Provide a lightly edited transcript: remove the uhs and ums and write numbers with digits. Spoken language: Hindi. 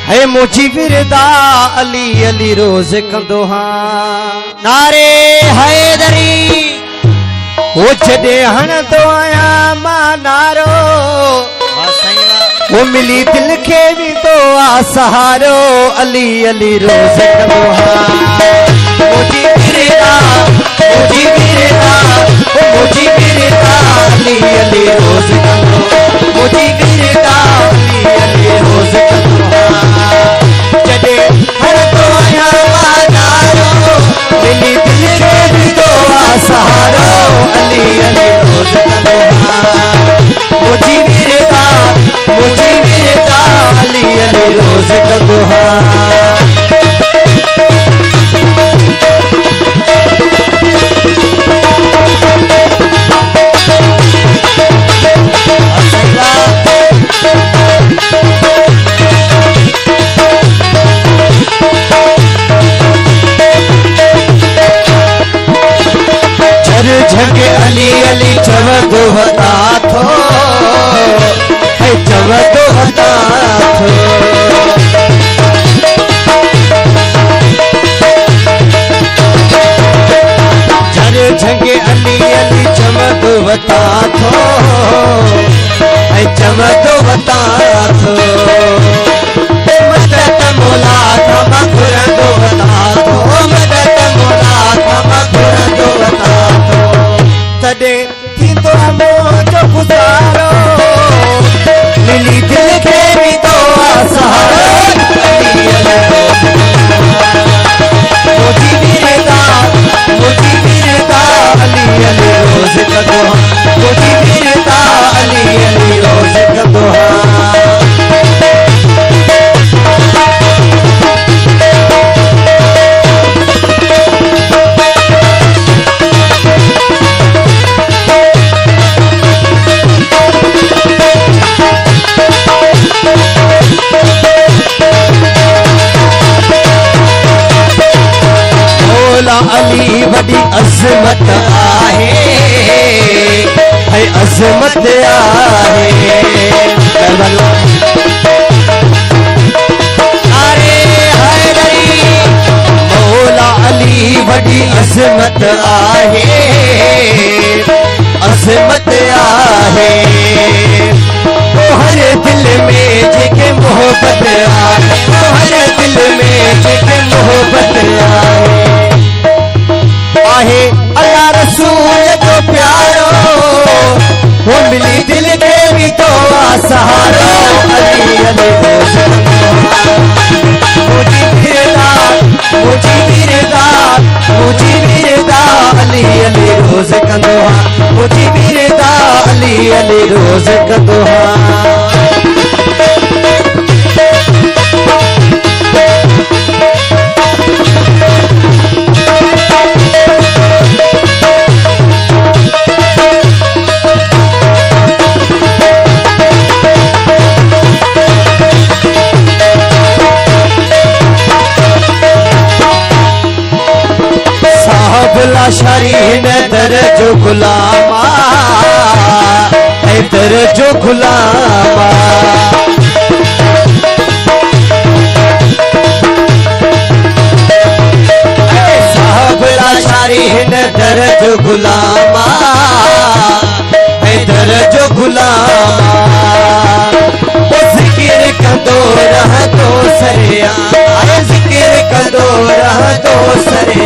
है मुझी विरदा अली अली रोज कंदो हाँ नारे हैदरी वो जडे हण तो आया मां नारो वो मिली दिल के भी तो आ सहारो अली अली रोज कंदो हाँ मुझी विरदा अली अली रोज कंदो मुझी विरदा अली अली रोज कंदो जडे हर तो आया मां नारो मिली दिल के भी तो आ सहारो अली अली रोज कंदो मुझी विरदा अली अली रोज कंदो झगे अली अली चवदो हता थो है चवदो हता थो झगे अली अली चवदो हता थो है चवदो हता थो मदद मोला था मखुरंदो हता थो मदद मोला था मखुरंदो हता तडे थींदो मुंहिंजो गुज़ारो मिली दिल खे बि तो सहारो मुझी विरदा अली अली रोज कंदो मुझी विरदा अली अली रोज कंदो अली वडी अजमत आहे है अजमत आहे अरे हैदरी मौला अली वडी अजमत आहे अजमत आहे हर दिल में जेके मोहब्बत आहे हर दिल में जेके मोहब्बत आहे अल्लाह रसूल तो प्यारो वो मिली दिल के भी तो सहारो अली अली रोज मुझी विरदा अली अली रोज कंदो मुझी विरदा अली अली रोज कंदो शरीन दर जो गुलामा है दर जो गुलामा साहबला शरीन दर जो गुलामा है दर जो गुलामा जिक्र कंदो रह तो सरिया जिक्र कंदो रह तो सरिया